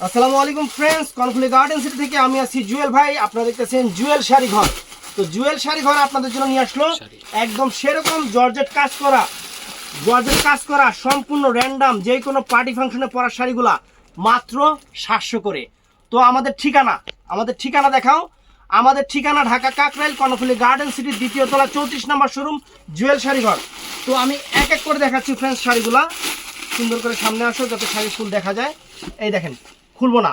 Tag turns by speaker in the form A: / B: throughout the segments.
A: আসসালামু আলাইকুম friends, Karnaphuli garden city থেকে আমি আছি জুয়েল ভাই। আপনারা দেখতেছেন জুয়েল শাড়ি ঘর। তো জুয়েল শাড়ি ঘর আপনাদের জন্য নিয়ে আসলো একদম সেরকম জর্জেট কাজ করা সম্পূর্ণ র্যান্ডাম যে কোনো পার্টি ফাংশনে পরার শাড়িগুলা মাত্র 700 করে। তো আমাদের ঠিকানা দেখাও। আমাদের ঠিকানা ঢাকা কাকরাইল কর্নফুলি গার্ডেন সিটির দ্বিতীয় তলা 34 নম্বর শোরুম জুয়েল শাড়ি ঘর। তো আমি এক এক করে দেখাচ্ছি ফ্রেন্ডস শাড়িগুলা। সুন্দর করে সামনে আসো যাতে শাড়ি ফুল দেখা যায়। এই দেখেন, খুলবো না,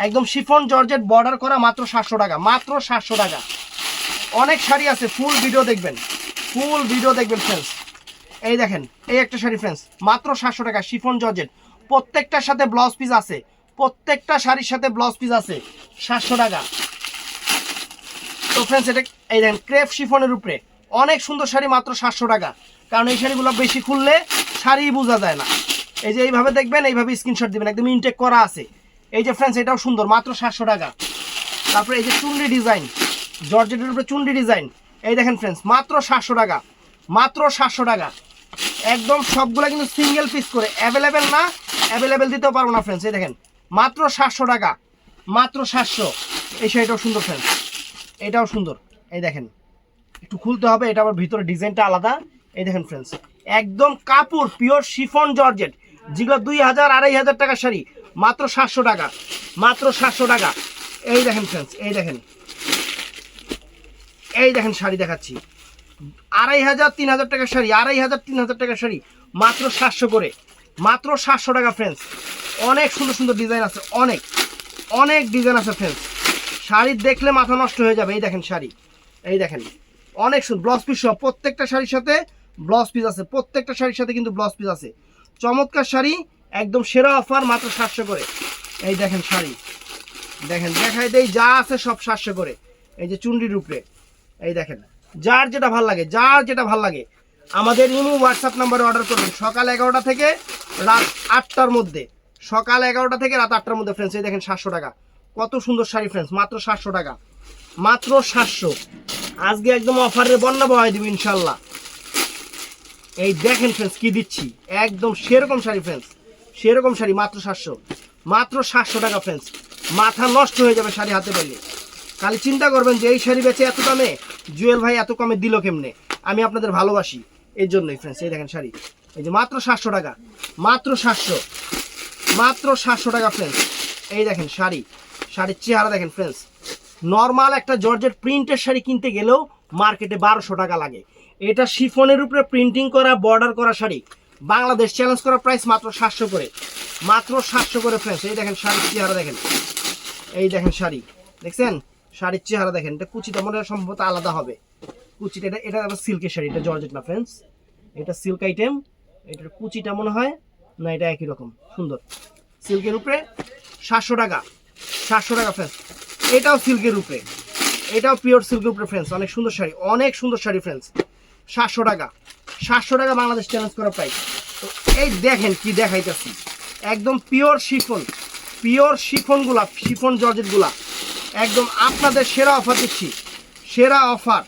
A: একদম শিফন জর্জেট বর্ডার করা, মাত্র 700 টাকা, মাত্র 700 টাকা। অনেক শাড়ি আছে, ফুল ভিডিও দেখবেন ফ্রেন্ডস। এই দেখেন, এই একটা শাড়ি ফ্রেন্ডস, মাত্র 700 টাকা, শিফন জর্জেট, প্রত্যেকটার সাথে ব্লাউজ পিস আছে, প্রত্যেকটা শাড়ির সাথে ব্লাউজ পিস আছে, 700 টাকা। তো ফ্রেন্ডস এটা এই দেখেন ক্রেপ শিফনের উপরে অনেক সুন্দর শাড়ি, মাত্র 700 টাকা। কারণ এই শাড়িগুলো বেশি খুললে শাড়ি বোঝা যায় না। এই যে এইভাবে দেখবেন, এইভাবে স্ক্রিনশট দিবেন, একদম ইনটেক করা আছে। এই যে ফ্রেন্ডস এটাও সুন্দর, মাত্র 700 টাকা। তারপরে এই যে চুন্ডি ডিজাইন, জর্জেটের উপরে চুন্ডি ডিজাইন, এই দেখেন ফ্রেন্ডস, মাত্র 700 টাকা, মাত্র 700 টাকা। একদম সবগুলো কিন্তু সিঙ্গেল পিস করে, অ্যাভেলেবেল না, অ্যাভেলেবেল দিতেও পারবো না ফ্রেন্ডস। এই দেখেন মাত্র 700 টাকা, মাত্র 700। এই শাড়িটাও সুন্দর ফ্রেন্ডস, এটাও সুন্দর। এই দেখেন একটু খুলতে হবে, এটা আবার ভিতরে ডিজাইনটা আলাদা। এই দেখেন ফ্রেন্ডস, একদম কাপড় পিওর শিফন জর্জেট, যেগুলো 2000-2500 টাকার শাড়ি, মাত্র 700 টাকা, মাত্র 700 টাকা। এই দেখেন ফ্রেন্ডস, এই দেখেন শাড়ি দেখাচ্ছি, 2500-3000 টাকার শাড়ি, 2500-3000 টাকার শাড়ি, মাত্র 700 করে, মাত্র 700 টাকা ফ্রেন্ডস। অনেক সুন্দর সুন্দর ডিজাইন আছে, অনেক ডিজাইন আছে ফ্রেন্ডস। শাড়ি দেখলে মাথা নষ্ট হয়ে যাবে। এই দেখেন শাড়ি, এই দেখেন অনেক সুন্দর ব্লাউজ পিস সহ, প্রত্যেকটা শাড়ির সাথে ব্লাউজ পিস আছে, প্রত্যেকটা শাড়ির সাথে কিন্তু ব্লাউজ পিস আছে। চমৎকার শাড়ি, একদম সেরা অফার, মাত্র 700 করে। এই দেখেন শাড়ি, দেখেন দেখাই দেই, যা আছে সব 700 করে। এই যে চুন্ডির উপরে, এই দেখেন, যার যেটা ভাল লাগে আমাদের ইমো হোয়াটসঅ্যাপ নাম্বারে অর্ডার করবেন। সকাল 11টা থেকে রাত 8টার মধ্যে, সকাল 11টা থেকে রাত 8টার মধ্যে ফ্রেন্ডস। এই দেখেন 700 টাকা, কত সুন্দর শাড়ি ফ্রেন্ডস, মাত্র 700 টাকা, মাত্র 700। আজকে একদম অফারের বন্যা বহাই দিব ইনশাল্লাহ। এই দেখেন ফ্রেন্ডস কি দিচ্ছি, একদম সেরকম শাড়ি ফ্রেন্ডস, সেরকম শাড়ি, মাত্র 700, মাত্র 700 টাকা ফ্রেন্ডস। মাথা নষ্ট হয়ে যাবে শাড়ি হাতে পেলে। খালি চিন্তা করবেন যে এই শাড়ি বেচে এত দামে, জুয়েল ভাই এত কমে দিল কেমনে। আমি আপনাদের ভালোবাসি এই জন্যই ফ্রেন্ডস। এই দেখেন শাড়ি, এই যে মাত্র 700 টাকা, মাত্র 700, মাত্র 700 টাকা ফ্রেন্ডস। এই দেখেন শাড়ির চেহারা দেখেন ফ্রেন্ডস। নর্মাল একটা জর্জেট প্রিন্টের শাড়ি কিনতে গেলেও মার্কেটে 1200 টাকা লাগে। এটা শিফনের উপরে প্রিন্টিং করা, বর্ডার করা শাড়ি, বাংলাদেশ চ্যালেঞ্জ করা প্রাইস মাত্র 700 করে, মাত্র 700 করে ফ্রেন্ডস। এই দেখেন শাড়ির চেহারা দেখেন, এই দেখেন শাড়ি দেখছেন, শাড়ির চেহারা দেখেন। এটা কুচিটা মনে হয় সম্ভবত আলাদা হবে, কুচিটা এটা আবার সিল্কের শাড়ি, এটা জর্জেট না ফ্রেন্ডস, এটা সিল্ক আইটেম। এটার কুচিটা মনে হয় না, এটা একই রকম সুন্দর, সিল্কের উপরে 700 টাকা, 700 টাকা ফ্রেন্ডস। এটাও সিল্কের উপরে, এটাও পিওর সিল্কের উপরে ফ্রেন্ডস। অনেক সুন্দর শাড়ি, অনেক সুন্দর শাড়ি ফ্রেন্ডস, 700 টাকা, 700 টাকা বাংলাদেশ চ্যালেঞ্জ করা প্রাইস। তো এই দেখেন কি দেখাইতেছি, একদম পিওর শিফনগুলা, শিফন জর্জেটগুলা, একদম আপনাদের সেরা অফার দিচ্ছি, সেরা অফার।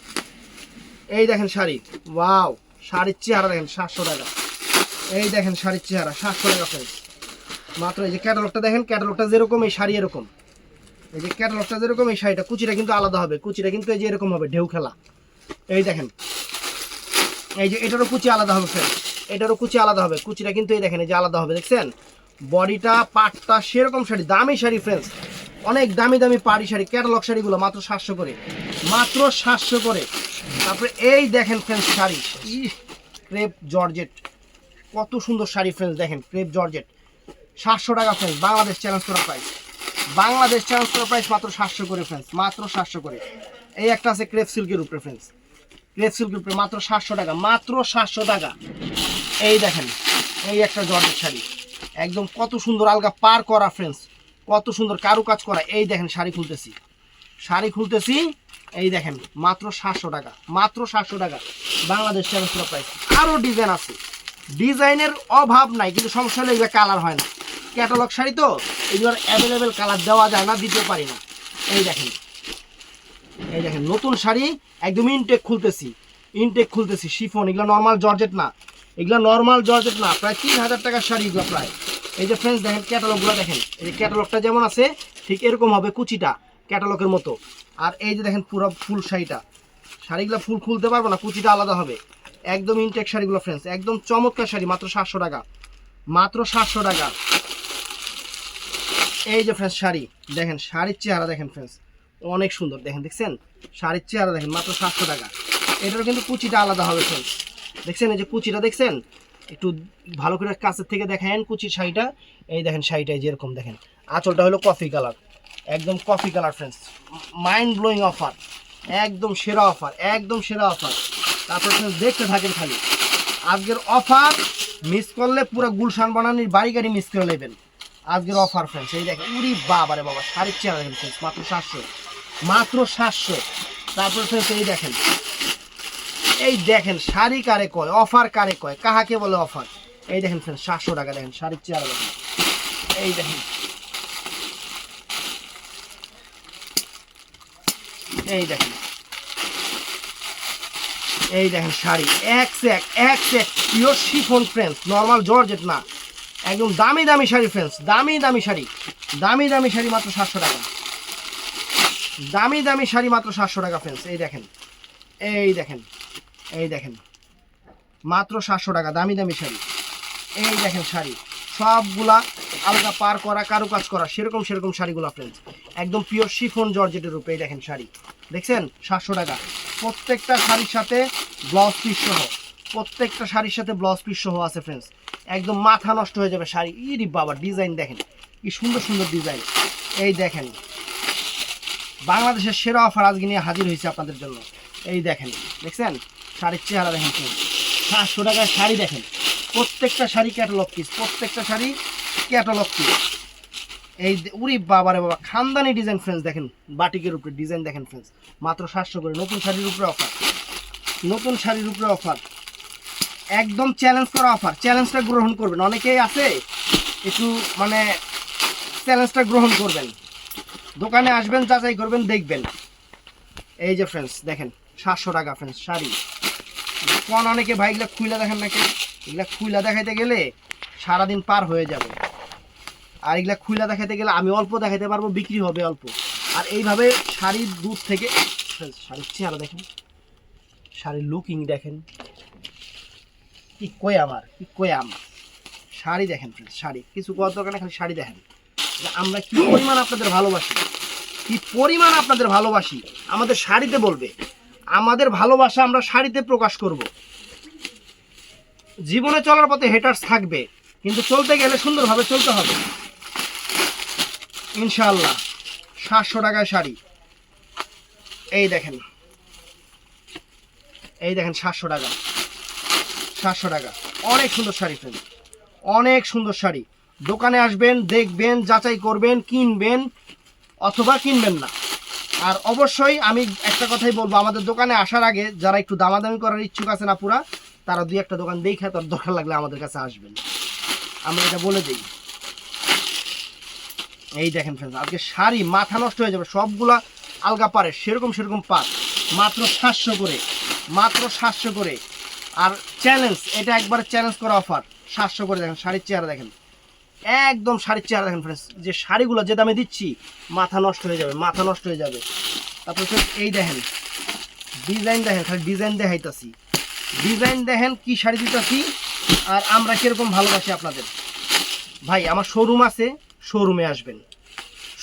A: এই দেখেন শাড়ি, ওয়াও, শাড়ির চেহারা দেখেন, 700 টাকা। এই দেখেন শাড়ির চেহারা, 700 টাকা ফ্রেন্ডস, মাত্র। এই যে ক্যাটালগটা দেখেন, ক্যাটালগটা যেরকম এই শাড়ি এরকম, এই যে ক্যাটালগটা যেরকম এই শাড়িটা, কুচিটা কিন্তু আলাদা হবে, কুচিটা কিন্তু এই যে এরকম হবে, ঢেউ খেলা। এই দেখেন, এই যে এটারও কুচি আলাদা হবে ফ্রেন্ডস, এটারও কুচি আলাদা হবে, কুচিটা কিন্তু এই দেখেন এই যে আলাদা হবে, দেখছেন বডিটা পাটটা সেরকম শাড়ি, দামি শাড়ি ফ্রেন্ডস, অনেক দামি দামি পাড়ি শাড়ি, ক্যাটালগ শাড়িগুলো মাত্র 700 করে, মাত্র 700 করে। তারপরে এই দেখেন ফ্রেন্ডস শাড়ি, ক্রেপ জর্জেট, কত সুন্দর শাড়ি ফ্রেন্ডস, দেখেন ক্রেপ জর্জেট, 700 টাকা ফ্রেন্ডস, বাংলাদেশ চ্যালেঞ্জ করা প্রাইস, বাংলাদেশ চ্যালেঞ্জ করা প্রাইস মাত্র 700 করে ফ্রেন্ডস, মাত্র 700 করে। এই একটা আছে ক্রেপ সিল্কের উপরে ফ্রেন্ডস, ক্রেপ সিল্কের উপরে মাত্র 700 টাকা, মাত্র 700 টাকা। এই দেখেন এই একটা জর্জেট শাড়ি, একদম কত সুন্দর আলগা পার করা ফ্রেন্ডস, কত সুন্দর কারুকাজ করা। এই দেখেন শাড়ি খুলতেছি, এই দেখেন মাত্র 700 টাকা, মাত্র 700 টাকা, বাংলাদেশ চ্যালেঞ্জ করা প্রাইস। আরও ডিজাইন আছে, ডিজাইনের অভাব নাই, কিন্তু সমস্যা হলে এগুলো কালার হয় না, ক্যাটালগ শাড়ি তো এগুলোর অ্যাভেলেবেল কালার দেওয়া যায় না, দিতে পারি না। এই দেখেন, এই দেখেন নতুন শাড়ি, একদম ইনটেক খুলতেছি শিফন, এগুলো নর্মাল জর্জেট না, প্রায় 3000 টাকার শাড়ি, এগুলো প্রায় এই যে ফ্রেন্ডস দেখেন ক্যাটালগুলো দেখেন, এই যে ক্যাটালগটা যেমন আছে ঠিক এরকম হবে কুচিটা ক্যাটালগের মতো। আর এই যে দেখেন পুরো ফুল শাড়িটা, শাড়িগুলো ফুল খুলতে পারবো না, কুচিটা আলাদা হবে। একদম ইনটেক শাড়িগুলো ফ্রেন্ডস, একদম চমৎকার শাড়ি, মাত্র 700 টাকা, মাত্র 700 টাকা। এই যে ফ্রেন্ডস শাড়ি দেখেন, শাড়ির চেহারা দেখেন ফ্রেন্ডস, অনেক সুন্দর দেখেন, দেখছেন শাড়ির চেহারা দেখেন, মাত্র 700 টাকা। এটারও কিন্তু কুচিটা আলাদা হবে ফ্রেন্ডস, দেখছেন এই যে কুচিটা দেখছেন, একটু ভালো করে কাছের থেকে দেখেন কুচির শাড়িটা। এই দেখেন শাড়িটা যেরকম দেখেন, আঁচলটা হলো কফি কালার, একদম coffee colour friends, mind blowing offer, একদম সেরা অফার, একদম সেরা অফার। তারপর ফ্রেন্ডস দেখতে থাকেন খালি, আজকের অফার মিস করলে পুরো গুলশান বানানির বাড়ি গাড়ি মিস করে নেবেন। আজকের অফার ফ্রেন্ডস, এই দেখেন উরি বাবা রে বাবা, শাড়ির চেহারা দেখেন ফ্রেন্ডস, মাত্র 700, মাত্র 700। তারপর ফ্রেন্ডস এই দেখেন, এই দেখেন শাড়ি কারে কয়, অফার কারে কয়, কাহাকে বলে অফার। এই দেখেন ফ্রেন্ডস 700 টাকা, দেখেন শাড়ির চেহারা দেখেন, এই দেখেন, এই দেখেন, এই দেখেন শাড়ি এক সে এক pure chiffon friends, normal georgette না, একদম দামি দামি শাড়ি ফ্রেন্ডস, দামি দামি শাড়ি, দামি দামি শাড়ি মাত্র 700 টাকা, দামি দামি শাড়ি মাত্র 700 টাকা ফ্রেন্ডস। এই দেখেন, এই দেখেন, এই দেখেন মাত্র 700 টাকা, দামি দামি শাড়ি। এই দেখেন শাড়ি সবগুলা আলগা পার করা, কারুকাজ করা, সেরকম সেরকম শাড়িগুলো ফ্রেন্ডস, একদম পিওর শিফন জর্জেটের রূপে। এই দেখেন শাড়ি দেখছেন 700 টাকা, প্রত্যেকটা শাড়ির সাথে ব্লাউজ পিস সহ, প্রত্যেকটা শাড়ির সাথে ব্লাউজ পিস সহ আছে ফ্রেন্ডস, একদম মাথা নষ্ট হয়ে যাবে শাড়ি। ইরি বাবা ডিজাইন দেখেন কি সুন্দর সুন্দর ডিজাইন। এই দেখেন বাংলাদেশের সেরা অফার আজকে নিয়ে হাজির হয়েছে আপনাদের জন্য। এই দেখেন, দেখছেন শাড়ির চেহারা দেখেন ফ্রেন্ডস, 700 টাকার শাড়ি দেখেন, প্রত্যেকটা শাড়ি ক্যাটালগ পিস, প্রত্যেকটা শাড়ি ক্যাটালগ পিস। এই উরি বাবারে বাবা খানদানি ডিজাইন ফ্রেন্ডস, দেখেন বাটিকের উপরে ডিজাইন দেখেন ফ্রেন্ডস, মাত্র 700 করে। নতুন শাড়ির উপরে অফার, নতুন শাড়ির উপরে অফার, একদম চ্যালেঞ্জ করা অফার। চ্যালেঞ্জটা গ্রহণ করবেন, অনেকেই আছে একটু মানে চ্যালেঞ্জটা গ্রহণ করবেন, দোকানে আসবেন, যাচাই করবেন, দেখবেন। এই যে ফ্রেন্ডস দেখেন 700 টাকা ফ্রেন্ডস শাড়ি। কোন অনেকে ভাই এগুলা খুইলা দেখেন নাকি, এগুলা খুইলা দেখাইতে গেলে সারাদিন পার হয়ে যাবে, আর এগুলা খুইলা দেখাইতে গেলে আমি অল্প দেখাইতে পারবো, বিক্রি হবে অল্প। আর এইভাবে শাড়ির দূর থেকে শাড়ির চেহারা দেখেন, শাড়ির লুকিং দেখেন, কি কই আমার, কি কই আমার শাড়ি দেখেন ফ্রেন্ডস, শাড়ি কিছু করার দরকার নেই, খালি শাড়ি দেখেন যে আমরা কি পরিমাণ আপনাদের ভালোবাসি, কি পরিমাণ আপনাদের ভালোবাসি। আমাদের শাড়িতে বলবে, আমাদের ভালোবাসা আমরা শাড়িতে প্রকাশ করব। জীবনে চলার পথে হেটার্স থাকবে, কিন্তু চলতে গেলে সুন্দরভাবে চলতে হবে ইনশাআল্লাহ। 700 টাকায় শাড়ি, এই দেখেন, এই দেখেন 700 টাকা, 700 টাকা, অনেক সুন্দর শাড়ি ফ্রেন্ড, অনেক সুন্দর শাড়ি। দোকানে আসবেন, দেখবেন, যাচাই করবেন, কিনবেন অথবা কিনবেন না। আর অবশ্যই আমি একটা কথাই বলবো, আমাদের দোকানে আসার আগে যারা একটু দামাদামি করার ইচ্ছুক আছে না পুরা, তারা 2-1টা দোকান দেখে তার দরকার লাগলে আমাদের কাছে আসবেন, আমরা এটা বলে দিই। এই দেখেন ফ্রেন্ডস আজকে শাড়ি মাথা নষ্ট হয়ে যাবে, সবগুলা আলগা পারে, সেরকম সেরকম পার, মাত্র 700 করে, মাত্র 700 করে। আর চ্যালেঞ্জ, এটা একবার চ্যালেঞ্জ করা অফার, 700 করে। দেখেন শাড়ির চেহারা দেখেন, একদম শাড়ির চেহারা দেখেন ফ্রেন্ডস, যে শাড়িগুলো যে দামে দিচ্ছি মাথা নষ্ট হয়ে যাবে, মাথা নষ্ট হয়ে যাবে। তারপর এই দেখেন ডিজাইন দেখেন, খালি ডিজাইন দেখাইতাছি, ডিজাইন দেখেন কি শাড়ি দিতেছি, আর আমরা কিরকম ভালোবাসি আপনাদের। ভাই আমার শোরুম আছে, শোরুমে আসবেন,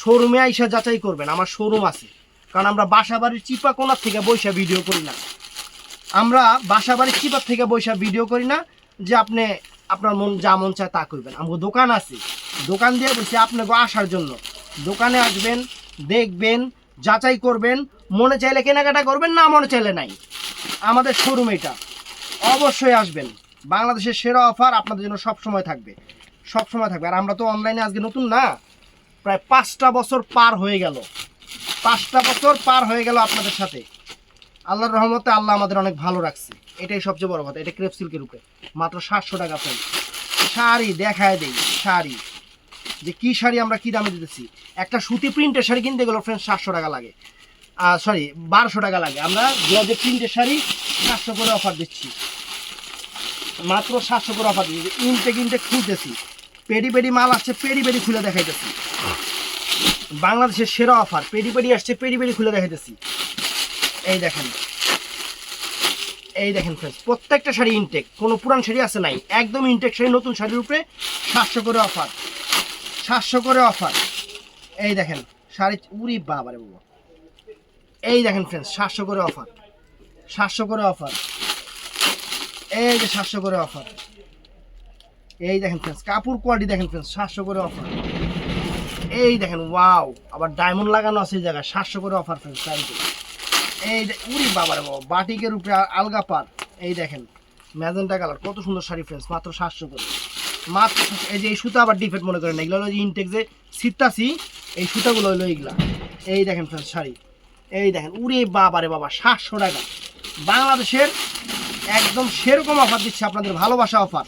A: শোরুমে আইসা যাচাই করবেন, আমার শোরুম আছে। কারণ আমরা বাসা বাড়ির চিপা কোনার থেকে বৈশা ভিডিও করি না, আমরা বাসা বাড়ির চিপার থেকে বৈশা ভিডিও করি না যে আপনি আপনার মন যা মন চায় তা করবেন। আমাদের দোকান আছে, দোকান দিয়ে বলছি আপনাকে আসার জন্য। দোকানে আসবেন, দেখবেন, যাচাই করবেন, মনে চাইলে কেনাকাটা করবেন, না মনে চাইলে নাই। আমাদের শোরুম এটা, অবশ্যই আসবেন। বাংলাদেশের সেরা অফার আপনাদের জন্য সব সময় থাকবে, সব সময় থাকবে। আর আমরা তো অনলাইনে আজকে নতুন না, প্রায় 5টা বছর পার হয়ে গেল, 5টা বছর পার হয়ে গেল আপনাদের সাথে। আল্লাহর রহমতে আল্লাহ আমাদের অনেক ভালো রাখছে, এটাই সবচেয়ে বড় কথা। এটা ক্রেপ সিল্কের উপরে মাত্র 700 টাকা ফ্রেন্ড। শাড়ি দেখায় দেই, শাড়ি যে কি শাড়ি আমরা কি দামে দিতেছি। একটা সুতি প্রিন্টের শাড়ি কিনতে গেলে ফ্রেন্ড 700 টাকা লাগে, সরি 1200 টাকা লাগে। আমরা যে প্রিন্টের শাড়ি 700 করে অফার দিচ্ছি, মাত্র 700 করে অফার দিচ্ছি। ইনটেক ইনটেক খুলতেছি, পেডি পেডি মাল আসছে, পেডি পেডি খুলে দেখাইতেছি। বাংলাদেশের সেরা অফার, পেডি পেডি আসছে, পেডি পেডি খুলে দেখাইতেছি। এই দেখেন, এই দেখেন ফ্রেন্ডস, প্রত্যেকটা শাড়ি ইনটেক, কোনো পুরান শাড়ি আছে নাই, একদম ইনটেক শাড়ি। নতুন শাড়ির উপরে 700 করে অফার, 700 করে অফার। এই দেখেন শাড়ি, উরি বাবারে বাবা। এই দেখেন ফ্রেন্ডস 700 করে অফার, 700 করে অফার। এই যে 700 করে অফার। এই দেখেন ফ্রেন্ডস, কাপড় কোয়ালিটি দেখেন ফ্রেন্ডস, 700 করে অফার। এই দেখেন, ওয়াও, আবার ডায়মন্ড লাগানো আছে এই জায়গায়, 700 করে অফার ফ্রেন্ডস শাড়িতে। এই উরি বাবারে বাবা, বাটিকের উপরে আলগা পার। এই দেখেন ম্যাজেন্টা কালার, কত সুন্দর শাড়ি ফ্রেন্ডস, মাত্র 700 করে, মাত্র। এই যে এই সুতা আবার ডিফেক্ট মনে করেন না, এগুলো হলো ইনটেক যে সিতাসি, এই সুতাগুলো হলো এইগুলা। এই দেখেন ফ্রেন্ডস শাড়ি, এই দেখেন, উরে বাবারে বাবা, 700 টাকা। বাংলাদেশের একদম সেরকম অফার দিচ্ছে, আপনাদের ভালোবাসা অফার।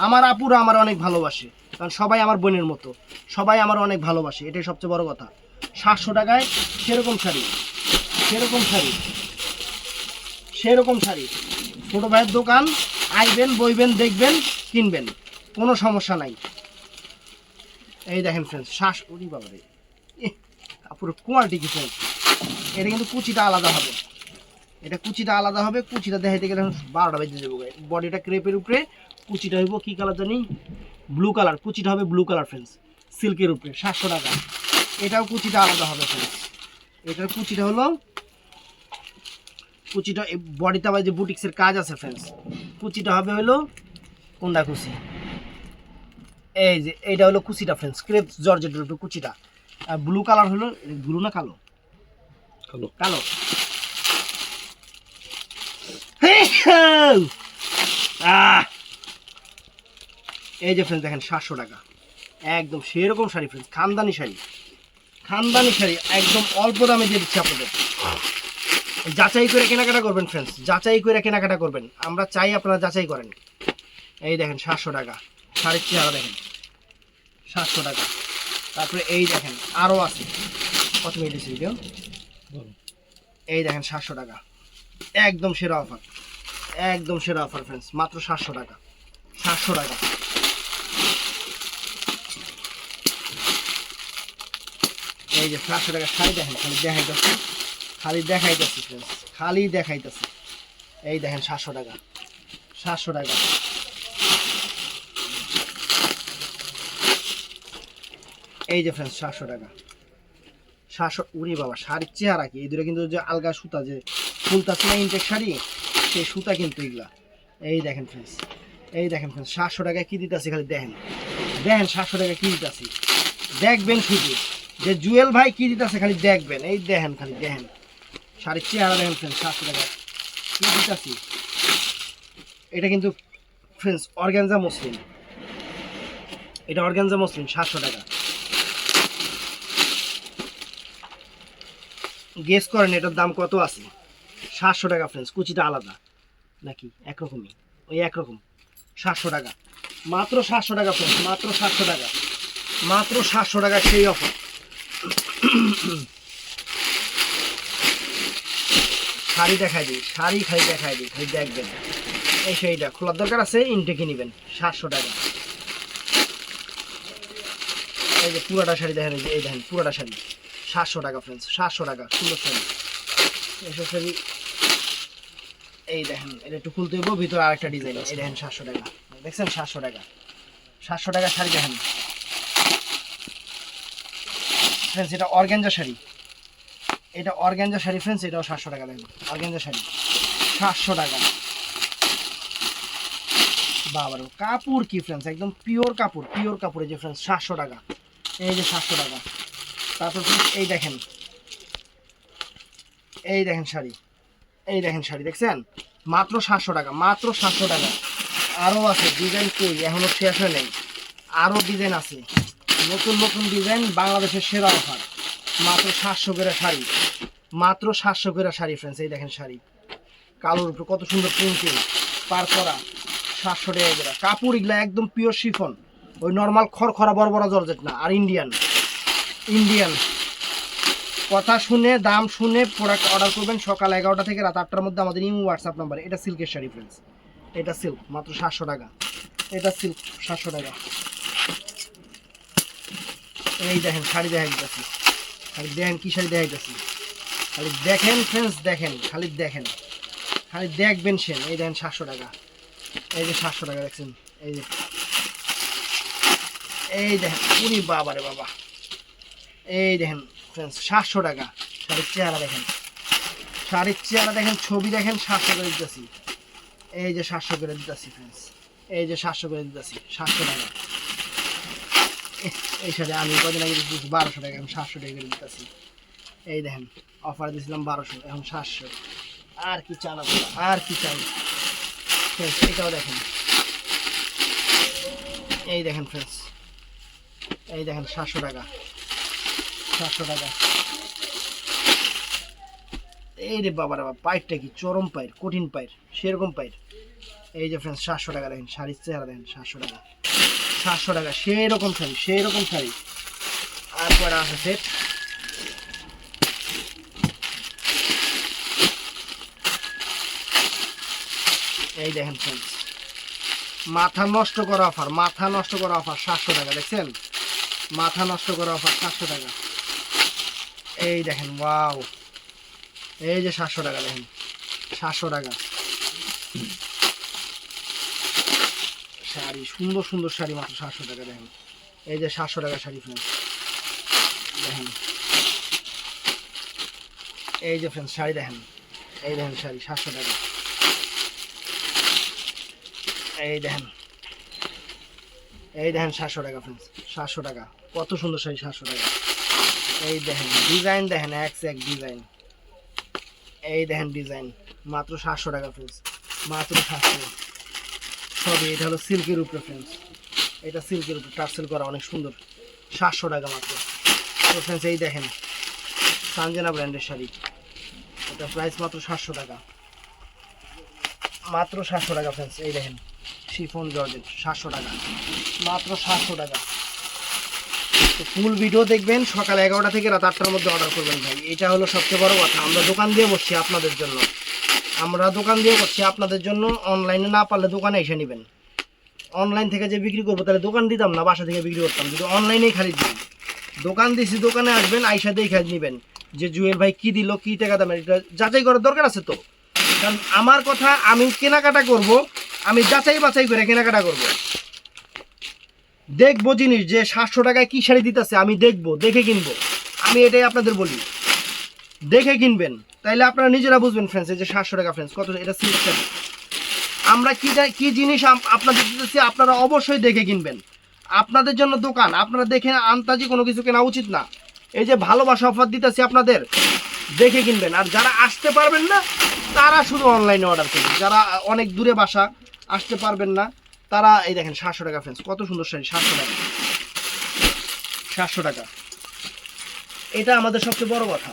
A: আমার আপুরা আমার অনেক ভালোবাসে, কারণ সবাই আমার বোনের মতো, সবাই আমার অনেক ভালোবাসে, এটাই সবচেয়ে বড় কথা। 700 টাকায় সেরকম শাড়ি, সেরকম শাড়ি, সেরকম শাড়ি। ছোটো ভাইয়ের দোকান, আইবেন, বইবেন, দেখবেন, কিনবেন, কোনো সমস্যা নাই। এই দেখেন ফ্রেন্ডস, উরি বাবারে, কাপড়ের কোয়ালিটি কি ফ্রেন্ডস। এটা কিন্তু কুচিটা আলাদা হবে, এটা কুচিটা আলাদা হবে। কুচিটা দেখাইতে গেলে 12টা বেজে যাবো। বডিটা ক্রেপের উপরে, কুচিটা হইব কি কালার জানি, ব্লু কালার। কুচিটা হবে ব্লু কালার ফ্রেন্ডস, সিল্কের উপরে, 700 টাকা। এটাও কুচিটা আলাদা হবে ফ্রেন্ডস। এটার কুচিটা হলো, কুচিটা বডিতে আবার যে বুটিক্সের কাজ আছে ফ্রেন্ডস, কুচিটা হবে হলো কোনটা কুচি, এই যে এইটা হলো কুচিটা ফ্রেন্ডস, ক্রেপ জর্জেটের উপরে কুচিটা। আর ব্লু কালার হলো, ব্লু না কালো, কালো কালো। এই যে ফ্রেন্ডস দেখেন 700 টাকা, একদম সেরকম শাড়ি ফ্রেন্ডস, খানদানি শাড়ি, খানদানি শাড়ি, একদম অল্প দামে দিয়ে দিচ্ছি আপনাদের। যাচাই করে কেনাকাটা করবেন ফ্রেন্ডস, যাচাই করে কেনাকাটা করবেন, আমরা চাই আপনারা যাচাই করেন। এই দেখেন 700 টাকা, শাড়ির চেহারা দেখেন, 700 টাকা। তারপরে এই দেখেন আরও আছে, কত মিনিট ভিডিও। এই দেখেন 700 টাকা, একদম সেরা অফার, একদম সেরা অফার ফ্রেন্ডস, মাত্র 700 টাকা, 700 টাকা। এই যে 700 টাকা শাড়ি দেখেন, খালি দেখাইতেছি, খালি দেখাইতেছি ফ্রেন্ডস, খালি দেখাইতেছি। এই দেখেন 700 টাকা, 700 টাকা। এই যে ফ্রেন্ডস 700 টাকা, 700। উরি বাবা, শাড়ির চেহারা কি, এই দুটো কিন্তু যে আলগা সুতা যে ফুলতাছে না ইনটেক শাড়ি, সেই সুতা কিন্তু এগুলা। এই দেখেন ফ্রেন্ডস, এই দেখেন ফ্রেন্ডস 700 টাকায় কী দিতেছি, খালি দেখেন, দেখেন 700 টাকায় কী দিতেছি, দেখবেন শুধু যে জুয়েল ভাই কী দিতেছে, খালি দেখবেন। এই দেখেন, খালি দেখেন শাড়ির চেহারা দেখেন ফ্রেন্ডস, 700 টাকায় কী দিতেছি। এটা কিন্তু ফ্রেন্ডস অর্গানজা মসলিন, এটা অর্গানজা মসলিন, 700 টাকা। গেস করেন এটার দাম কত আছে, 700 টাকা ফ্রেন্ডস। কুচিটা আলাদা নাকি একরকমই, ওই একরকম, 700 টাকা, মাত্র 700 টাকা ফ্রেন্ডস, মাত্র 700 টাকা, মাত্র 700 টাকা, সেই অফার। শাড়ি দেখাই দিই, শাড়ি খালি দেখাই দিই, খালি দেখবেন। এই সেইটা খোলার দরকার আছে, ইনটেকে নেবেন, 700 টাকা। এই যে পুরাটা শাড়ি দেখেন, এই দেখেন পুরাটা শাড়ি, 700 টাকা ফ্রেন্ডস, 700 টাকা, সুন্দর শাড়ি। এসব শাড়ি এই দেখেন, এটা একটু খুলতে হইব, ভিতরে আরেকটা ডিজাইন। এই দেখেন 700 টাকা, দেখছেন 700 টাকা, 700 টাকা শাড়ি দেখেন ফ্রেন্ডস। এটা অর্গানজা শাড়ি, এটা অর্গানজা শাড়ি ফ্রেন্ডস, এটাও 700 টাকা দেখেন, অর্গানজা শাড়ি 700 টাকা। বাবার কাপড় কি ফ্রেন্ডস, একদম পিওর কাপড়, পিওর কাপড়। এই যে ফ্রেন্ডস 700 টাকা, এই যে 700 টাকা। তারপর এই দেখেন, এই দেখেন শাড়ি, এই দেখেন শাড়ি দেখছেন, মাত্র 700 টাকা, মাত্র 700 টাকা। আরও আছে ডিজাইন, কই এখনও শেষ হয় নাই, আরও ডিজাইন আছে, নতুন নতুন ডিজাইন, বাংলাদেশের সেরা অফার, মাত্র 700 করে শাড়ি, মাত্র 700 করে শাড়ি ফ্রেন্ডস। এই দেখেন শাড়ি, কালোর উপর কত সুন্দর প্রিন্টিং, পার করা, 700 টাকা করে। কাপড় এগুলা একদম পিওর শিফন, ওই নর্মাল খড়খড়া বড় বড় জর্জেট না, আর ইন্ডিয়ান, ইন্ডিয়ান। কথা শুনে দাম শুনে প্রোডাক্ট অর্ডার করবেন সকাল 11টা থেকে রাত 8টার মধ্যে আমাদের ইমো হোয়াটসঅ্যাপ নাম্বার। এটা সিল্কের শাড়ি ফ্রেন্ডস, এটা সিল্ক, মাত্র 700 টাকা, এটা সিল্ক 700 টাকা। এই দেখেন শাড়ি দেখাইতেছি, খালি দেখেন কি শাড়ি দেখাইতেছি, খালি দেখেন ফ্রেন্ডস, দেখেন খালি দেখেন, খালি দেখবেন সেন। এই দেখেন 700 টাকা, এই যে 700 টাকা দেখছেন, এই যে এই দেখেন, উনি বাবা রে বাবা, এই দেখেন ফ্রেন্ডস 700 টাকা। শাড়ির চেহারা দেখেন, শাড়ির চেহারা দেখেন, ছবি দেখেন, 700 করে দিতেছি, এই যে 700 করে দিতেছি ফ্রেন্ডস, এই যে 700 করে দিতেছি, 700 টাকা। এই শাড়ি আমি কদিন আগে দিচ্ছি 1200 টাকা, আমি 700 টাকা করে দিতেছি। এই দেখেন অফার দিয়েছিলাম 1200, এখন 700। আর কি চান আপনারা, আর কি চান ফ্রেন্ডস? এটাও দেখেন, এই দেখেন ফ্রেন্ডস, এই দেখেন 700 টাকা, 700 টাকা। এই রে বাবা রে বাবা, পাইরটা কি চরম পাইর, কঠিন পাইর, সেরকম পাইর। এই যে ফ্রেন্ডস 700 টাকা দেখেন, শাড়ির চেহারা দেখেন, 700 টাকা, 700 টাকা, সেই রকম শাড়ি, সেই রকম শাড়ি। আর কয়টা আছে সেট? এই দেখেন ফ্রেন্ডস, মাথা নষ্ট করা অফার, মাথা নষ্ট করা অফার, 700 টাকা দেখছেন, মাথা নষ্ট করা অফার 700 টাকা। এই দেখেন ওয়াও, এই যে 700 টাকা দেখেন, 700 টাকা শাড়ি, সুন্দর সুন্দর শাড়ি, মাত্র 700 টাকা দেখেন। এই যে 700 টাকা শাড়ি ফ্রেন্ডস দেখেন, এই যে ফ্রেন্ডস শাড়ি দেখেন, এই দেখেন শাড়ি 700 টাকা। এই দেখেন, এই দেখেন 700 টাকা ফ্রেন্ডস, 700 টাকা, কত সুন্দর শাড়ি, 700 টাকা। এই দেখেন ডিজাইন দেখেন, এক এক ডিজাইন, এই দেখেন ডিজাইন, মাত্র 700 টাকা ফ্রেন্ডস, মাত্র 700। সবই এটা হলো সিল্কের উপরে ফ্রেন্ডস, এটা সিল্কের উপরে টার্সেল করা, অনেক সুন্দর, 700 টাকা মাত্র। তো ফ্রেন্ডস এই দেখেন সানজানা ব্র্যান্ডের শাড়ি, এটা প্রাইস মাত্র 700 টাকা, মাত্র 700 টাকা ফ্রেন্ডস। এই দেখেন শিফন জর্জেট, 700 টাকা, মাত্র 700 টাকা। তো ফুল ভিডিও দেখবেন, সকাল 11টা থেকে রাত 8টার মধ্যে অর্ডার করবেন ভাই, এটা হলো সবচেয়ে বড় কথা। আমরা দোকান দিয়ে বসছি আপনাদের জন্য, আমরা দোকান দিয়ে বসছি আপনাদের জন্য, অনলাইনে না পারলে দোকানে এসে নেবেন। অনলাইন থেকে যে বিক্রি করবো তাহলে দোকান দিতাম না, বাসা থেকে বিক্রি করতাম, যদি অনলাইনেই খালি দিই। দোকান দিছি, দোকানে আসবেন, আইসা দিয়ে খাই নেবেন যে জুয়েল ভাই কি দিল, কি টাকা দামের, এটা যাচাই করার দরকার আছে তো। কারণ আমার কথা, আমি কেনাকাটা করব, আমি যাচাই বাছাই করে কেনাকাটা করব, দেখবো জিনিস যে 700 টাকায় কি শাড়ি দিতেছে, আমি দেখবো, দেখে কিনবো। আমি এটাই আপনাদের বলি, দেখে কিনবেন, তাইলে আপনারা নিজেরা বুঝবেন ফ্রেন্ডস। এই যে 700 টাকা ফ্রেন্ডস, কত, এটা সিল্ক শাড়ি। আমরা কি জিনিস আপনাদের দিতেছি, আপনারা অবশ্যই দেখে কিনবেন। আপনাদের জন্য দোকান, আপনারা দেখে আন্তাজি কোনো কিছু কেনা উচিত না। এই যে ভালোবাসা অফার দিতেছি আপনাদের, দেখে কিনবেন। আর যারা আসতে পারবেন না তারা শুধু অনলাইনে অর্ডার করবেন, যারা অনেক দূরে বাসা, আসতে পারবেন না, তারা এই দেখেন 700 টাকা ফ্রেন্ডস, কত সুন্দর শাড়ি, 700 টাকা, 700 টাকা। এটা আমাদের সবচেয়ে বড় কথা।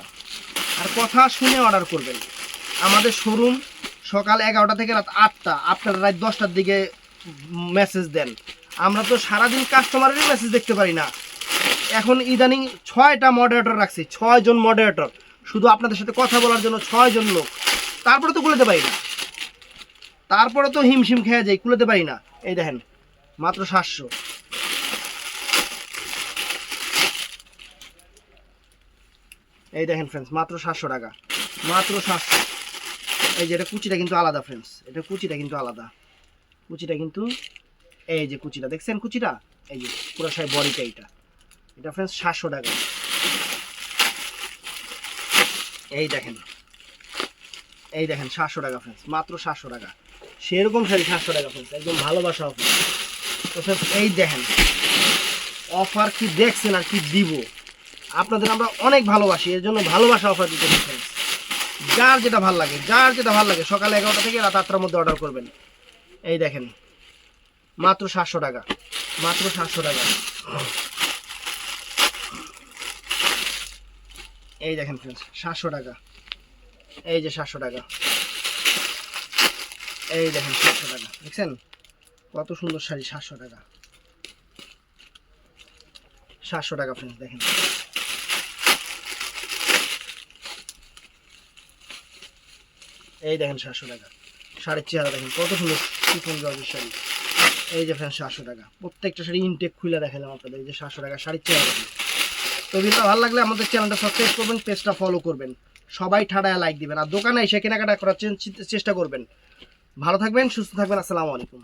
A: আর কথা শুনে অর্ডার করবেন। আমাদের শোরুম সকাল 11টা থেকে রাত 8টা, আপনারা রাত 10টার দিকে মেসেজ দেন। আমরা তো সারাদিন কাস্টমারেরই মেসেজ দেখতে পারি না। এখন ইদানিং 6টা মডারেটর রাখছি, 6 জন মডারেটর, শুধু আপনাদের সাথে কথা বলার জন্য 6 জন লোক। তারপরে তো কুলাতে পারি না, তারপরে তো হিমশিম খেয়ে যাই, কুলাতে পারি না। এই দেখেন মাত্র 700। এই দেখেন ফ্রেন্ডস, মাত্র 700 টাকা, মাত্র 700। এই যে এটা কুচিটা কিন্তু আলাদা ফ্রেন্ডস, এটা কুচিটা কিন্তু আলাদা, কুচিটা কিন্তু, এই যে কুচিটা দেখছেন, কুচিটা এই যে পুরো সাই বডিটা, এটা ফ্রেন্ডস 700 টাকা। এই দেখেন, এই দেখেন 700 টাকা ফ্রেন্ডস, মাত্র 700 টাকা। সেরকম শাড়ি 700 টাকা ফ্রেন্ডস, একদম ভালোবাসা অফার। তো ফ্রেন্ডস এই দেখেন অফার কি দেখছেন, আর কি দিব আপনাদের, আমরা অনেক ভালোবাসি, এর জন্য ভালোবাসা অফার দিতে ফ্রেন্ডস। যার যেটা ভালো লাগে, যার যেটা ভালো লাগে, সকাল 11টা থেকে রাত 8টার মধ্যে অর্ডার করবেন। এই দেখেন মাত্র 700 টাকা, মাত্র 700 টাকা। এই দেখেন ফ্রেন্ডস 700 টাকা, এই যে 700 টাকা, এই দেখেন 700 টাকা, দেখছেন কত সুন্দর শাড়ি, 700 টাকা, 700 টাকা ফ্রেন্ডস দেখেন। এই দেখেন 700 টাকা, শাড়ির চেহারা দেখেন কত সুন্দর, চিকন জর্জের শাড়ি। এই যে ফ্রেন্ডস 700 টাকা, প্রত্যেকটা শাড়ি ইনটেক খুলে দেখালাম আপনাদের। এই যে 700 টাকা শাড়ির চেহারা দেখেন, তো ভিডিওটা ভালো লাগলে আমাদের চ্যানেলটা সাবস্ক্রাইব করবেন, পেজটা ফলো করবেন, সবাই ঠাডায় লাইক দিবেন, আর দোকানে এসে কেনাকাটা করার চেষ্টা করবেন। ভালো থাকবেন, সুস্থ থাকবেন, আসসালামু আলাইকুম।